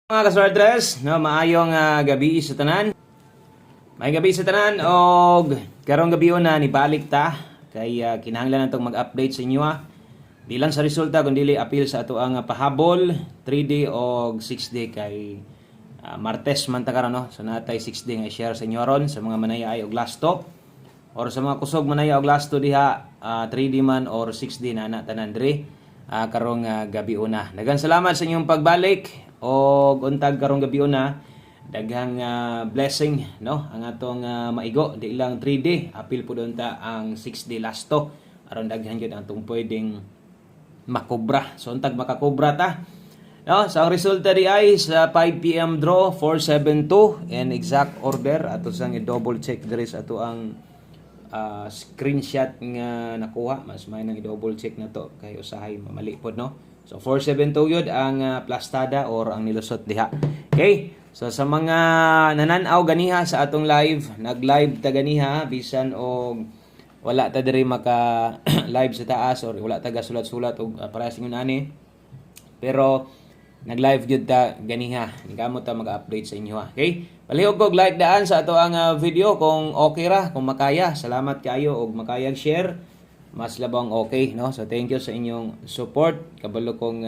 Mga kaswerdres, no, maayong gabi sa tanan. May gabi sa tanan og karong gabi na nibalik ta kay kinahanglan natong mag-update sa inyo Di lang sa resulta kundi apil sa ato ang pahabol 3D og 6D kay Martes man ta karon no. So natay 6D nga share sa inyo ron sa mga manaya ay og lasto or sa mga kusog manaya og lasto diha 3D man or 6D na tanan diri karong gabi una. Daghang salamat sa inyong pagbalik og untag karong gabi na daghang blessing no ang atong maigo di lang 3D apil pud unta ang 6D lasto aron daghan gyud ang pwedeng makobra so untag makakobra ta no sa so, resulta di ay sa 5 PM draw 472 in exact order ato sang i-double check diri sa ato ang screenshot nga nakuha mas may nang i-double check na to kay usahay mamali pod no. So 472 yun ang plastada or ang nilusot diha. Okay? So sa mga nananaw ganiha sa atong live, nag-live ta ganiha bisan og wala ta diri maka live sa taas or wala ta gasulat-sulat og para sa ingon ani. Pero nag-live gyud ta ganiha. Nigamo ta mag-update sa inyo Okay? Palihog og like daan sa ato ang video kung okay ra, kung makaya. Salamat kaayo og makayag share. Mas labang okay no so thank you sa inyong support kabalo kong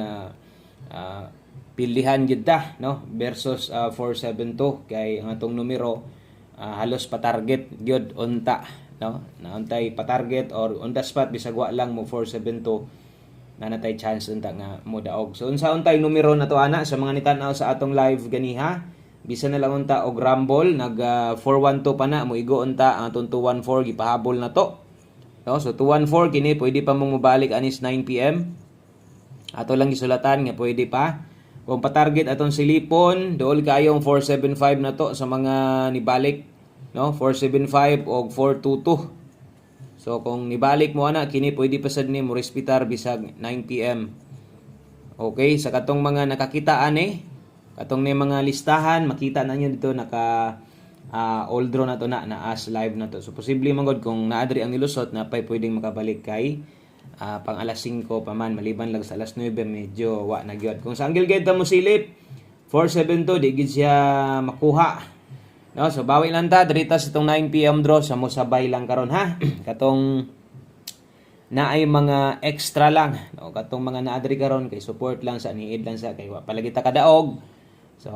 pilihan gyud ta no versus 472 kay ang atong numero halos pa-target gyud unta no naantay pa-target or on the spot bisag wa lang mo 472 na natay chance unta nga mo daog so unsa untay numero nato ana sa mga nitan-aw sa atong live ganiha bisan na lang unta og rumble nag 412 pa na mo igo unta ang atong 214 gipahabol na to. No, so 214 kini pwede pa mong mobalik anis 9 PM. Ato lang gisulatan nga pwede pa. Kung pa-target atong silipon, dool kayong 475 na to sa mga nibalik, no? 475 og 422. So kung nibalik mo ana kini pwede pa sad ni mo respitar bisag 9 PM. Okay, sa katong mga nakakita ani, katong ni mga listahan, makita na niyo dito naka all draw na to na as live na to. So posible man gud kung naadri ang nilusot na pay pwedeng makabalik kay pang alas 5 pa man maliban lang sa alas 9 medyo wa na gyud. Kung sa angle gate mo silip 472 di gid siya makuha. No, so bawi lang ta dirita sa tong 9 PM draw sa mosabay lang karon ha. Katong naay mga extra lang no katong mga naadri karon kay support lang sa niid lang sa kay wa palagi ta kadaog. So,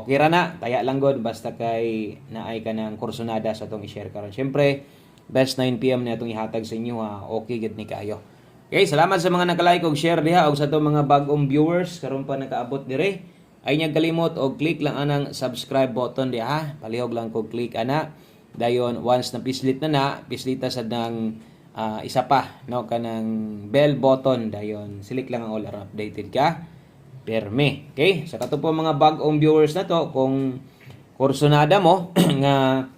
okay ra na. Taya lang god basta kay naay ka ng kursonada sa itong i-share karon. Siyempre, best 9 PM na itong ihatag sa inyo Okay gid ni kayo. Okay, salamat sa mga naka-like og share diha og sa itong mga bagong viewers karon pa nakaabot dire. Ay niya kalimot og click lang anang subscribe button diha. Palihog lang kog click ana. Dayon once na pislit na pislita sa nang isa pa no kanang bell button dayon select lang ang all around updated ka. Perme. Okay? Sa kato po mga bagong viewers na to, kung kursonada mo nga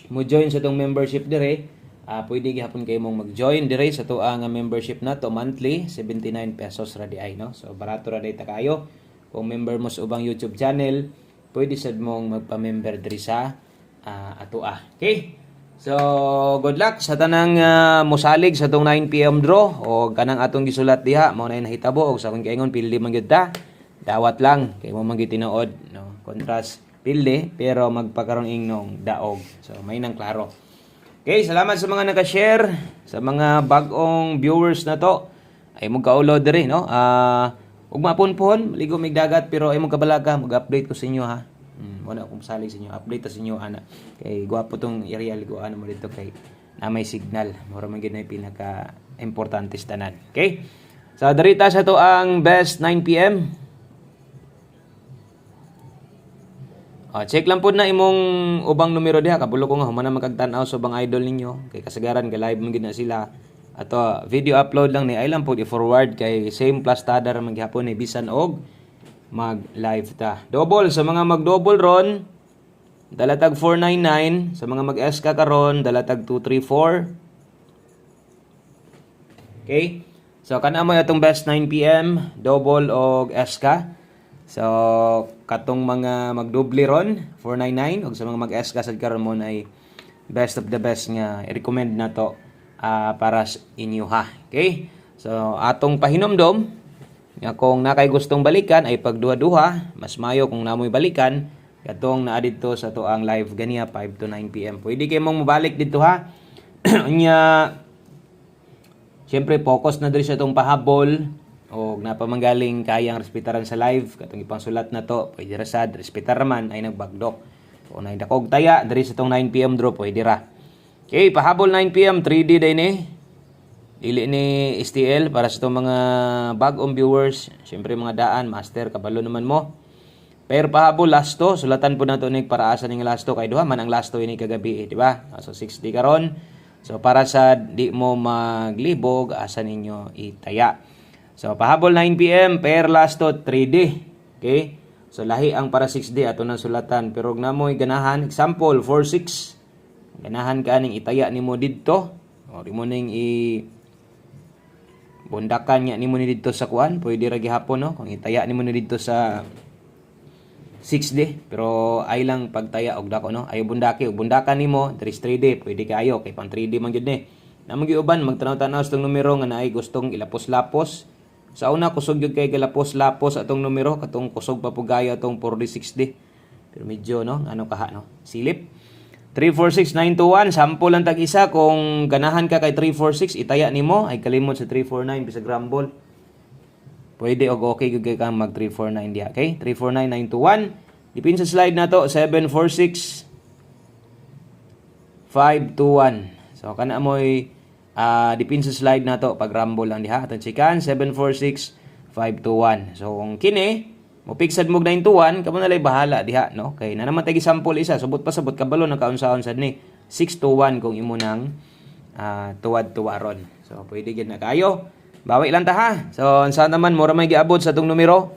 mo join sa tong membership dire, pwede gihapon kayo mong mag-join dire sa to ang membership na to monthly 79 pesos ra di ay no. So barato ra ta kayo. Kung member mo sa ubang YouTube channel, pwede sad mong magpa-member dire sa ato Okay? So good luck sa tanang mosalig sa tong 9 PM draw o kanang atong gisulat diha mao na nahitabo og sa kung kaingon pildi man gyud ta. Dawat lang kay mo man gyud tinuod no. Kontras pildi pero magpakaron ingnog daog. So may nang klaro. Okay, salamat sa mga naka-share, sa mga bagong viewers na to. Ay mo kaulo diri no. Ug mapunpon maligo mig dagat pero ay mo kabalaga mag-update ko sa inyo ha. Wala akong salig sa inyo. Update sa inyo ana. Kay gwapo tong area ko ano mo dito kay na may signal. Mura man gid na pinaka importante sa tanan. Okay? So darita sa to ang best 9 PM. Check lang po na imong ubang numero diha kabulo ko nga humana magkagtan-aw sa ubang idol ninyo kay kasagaran ka live man gid na sila. Ato video upload lang ni ay lang po i-forward kay same plastada ra man gihapon ni bisan og mag-live ta. Double sa mga mag-double ron, dalatag 499. Sa mga mag-SK karon, dalatag 234. Okay? So, kana mo itong best 9 PM, double og SK. So, katong mga mag-double ron, 499. O sa mga mag-SK sad karon mo ay best of the best nga i-recommend na to para sa inyo ha. Okay? So, atong pahinomdom, Nga kung nakay gustong balikan ay pagduha-duha, mas mayo kung namoy balikan katong naa dito sa to ang live ganiya 5 to 9 PM. Pwede kay mong mabalik dito ha. Unya syempre focus na diri sa tong pahabol o napamanggaling kayang respetaran sa live katong ipangsulat na to, pwede ra sad respetar man ay nagbagdok. O nay dakog taya diri sa tong 9 PM draw pwede ra. Okay, pahabol 9 PM 3D day ni. Dili ni STL para sa itong mga bagong viewers. Siyempre mga daan, master, kabalo naman mo. Pero pahabol, lasto. Sulatan po na ito ni paraasan ng lasto. Kay duha man ang lasto ini kagabi, di ba? So 60 karon. So para sa di mo maglibog, asa ninyo itaya. So pahabol 9 PM, per lasto 3D. Okay? So lahi ang para 6D ato nang sulatan. Pero namoy ganahan, example 4-6. Ganahan ka ning itaya nimo didto. O di mo ning bundakan niya nimo ni didto sa kuan, pwede ra gihapon no kung itaya nimo ni didto sa 6D, pero ay lang pagtaya og dako no, ay bundaki og bundakan nimo 3D, pwede kayo kay pang 3D man gyud ni. Namang giuban magtanaw-tanaw sa tong numero nga naay gustong ilapos-lapos. Sa una kusog gyud kay galapos-lapos atong numero, katong kusog pa pugayo atong 4D 6D. Pero medyo no, ano kaha no, silip. 346921, sample lang tag isa. Kung ganahan ka kay 346, itaya nimo ay kalimot sa 349 bisag rumble. Pwede og okay gyud kay kang mag 349 diha, okay? 349921. Dipin sa slide nato 746 521. So kana moy dipin sa slide nato pag rumble lang diha. Atong chikan 746 521. So kung kini mo pigsad mo 921, kamo na lay bahala diha no. Kay na naman tagi sample isa, subot pa sabot kabalo ng kaunsaon sad ni 621 kung imo nang tuwad-tuwaron. So pwede gyud na kayo. Bawi lang ta ha. So unsa naman mura may giabot sa tong numero.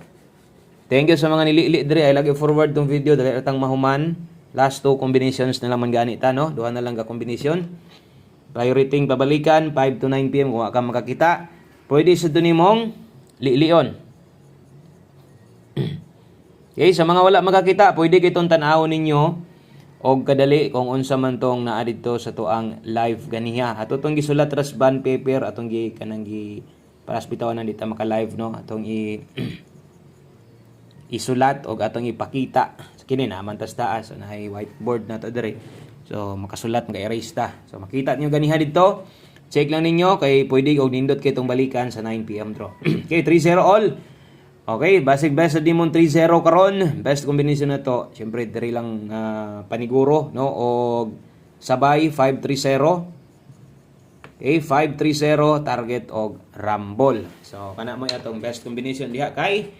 Thank you sa mga nilili diri. I lagi forward tong video dali atang mahuman. Last two combinations na lang man gani ta no. Duha na lang ka combination. Priority pabalikan 5 to 9 PM kung ka makakita. Pwede sa dunimong lilion. Okay, sa mga wala makakita, pwede kitong tan-awon ninyo og kadali kung unsa man tong naa dito sa tuang live ganiha. Ato tong gisulat ras bond paper atong kanang para bitawan dito maka-live no. Atong isulat og atong ipakita. Kini naman tas taas na whiteboard na to dire. So makasulat maka-erase ta. So makita niyo ganiha dito. Check lang ninyo kay pwede og nindot kay tong balikan sa 9 PM draw. Okay, 3-0 all. Okay, basic best sa Demon 3-0 karon. Best combination na to. Siyempre, diri lang paniguro, no? O sabay, 5-3-0. Okay, 5-3-0, target og rumble. So, kana mo atong best combination diha kay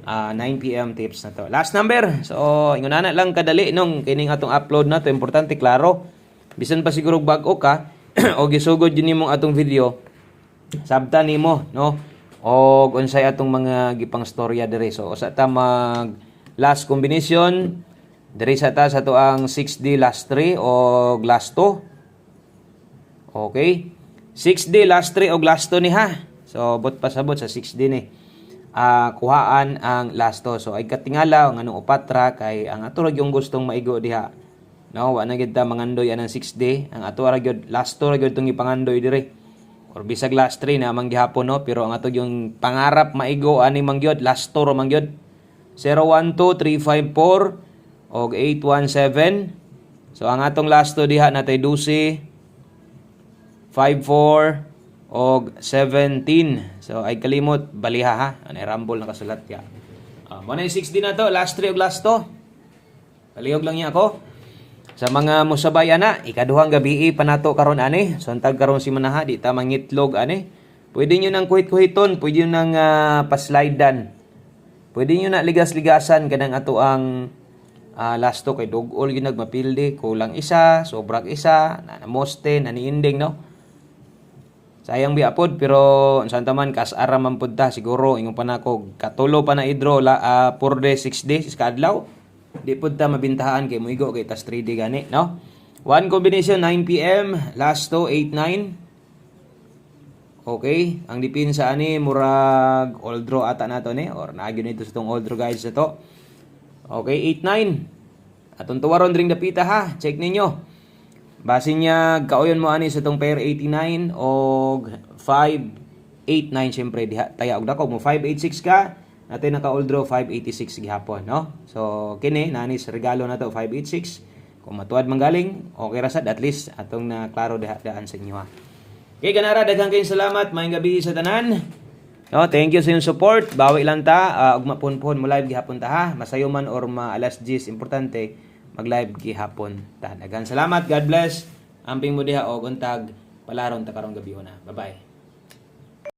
9 PM tips na to. Last number. So, ingon na lang kadali nung kining atong upload na to. Importante, klaro. Bisan pa siguro bag-o ka, o gisugod yun nimong atong video, sabta nimo, no? O unsay atong mga gipang storya diri. So usa ta mag last combination diri sa ta sa to ang 6D last 3 o last 2. Okay? 6D last 3 o last 2 ni ha. So bot pasabot sa 6D ni. Kuhaan ang last 2. So ay katingala ang anong upatra kay ang ato ra gyung gustong maigo diha. No, wa na gid ta mangandoy anang 6D. Ang ato ra gyud last 2 ra gyud tong ipangandoy diri. Or bisag last 3 na manggihapon no, pero ang ato yung pangarap maigo ani mangyod last 2 ro mangyod 012354 og 817. So ang atong last 2 diha natay 12 54 og 17. So ay kalimot baliha ha, anay rumble nakasulat ya. Mo na 60 na to, last 3 og last 2. Palihog lang niya ako. Sa mga musabay ana, ikaduhang gabi pa nato karon ani. Sontag karon si manaha di ta mangitlog ani. Pwede niyo nang kuhit-kuhiton, pwede niyo nang paslidean. Pwede niyo na ligas-ligasan kanang ato ang last to kay dugol gyud nagmapildi, kulang isa, sobrak isa, moste, naniinding no. Sayang biapod pero unsanta man kas-ara man pud ta siguro ingon pa nako katulo pa na idro la 4 days 6 days kadlaw. Di pud ta mabintahan kay muigo kay tas 3D gani no. One combination 9 PM, last to 8-9. Okay, ang dipinsa ani murag all draw ata nato ni or naagyo nito sa tong all draw guys ito. Okay, 8-9. Atong tuwaron dring dapita ha. Check ninyo. Base niya kauyon mo ani sa tong pair 89 og 5 8-9 syempre diha taya og dako mo 586 ka natin naka all draw 586 gihapon no. So kini nani sa regalo na to 586 kung matuad manggaling okay ra sad at least atong na klaro daan sa inyo ha. Okay ganara daghang kayong salamat maayong gabi sa tanan. No, thank you sa inyong support. Bawi lang ta ug mapunpon mo live gihapon ta ha. Masayo man or alas 10 importante mag-live gihapon ta. Daghang salamat. God bless. Amping mo diha og untag palaron ta karong gabi na. Bye-bye.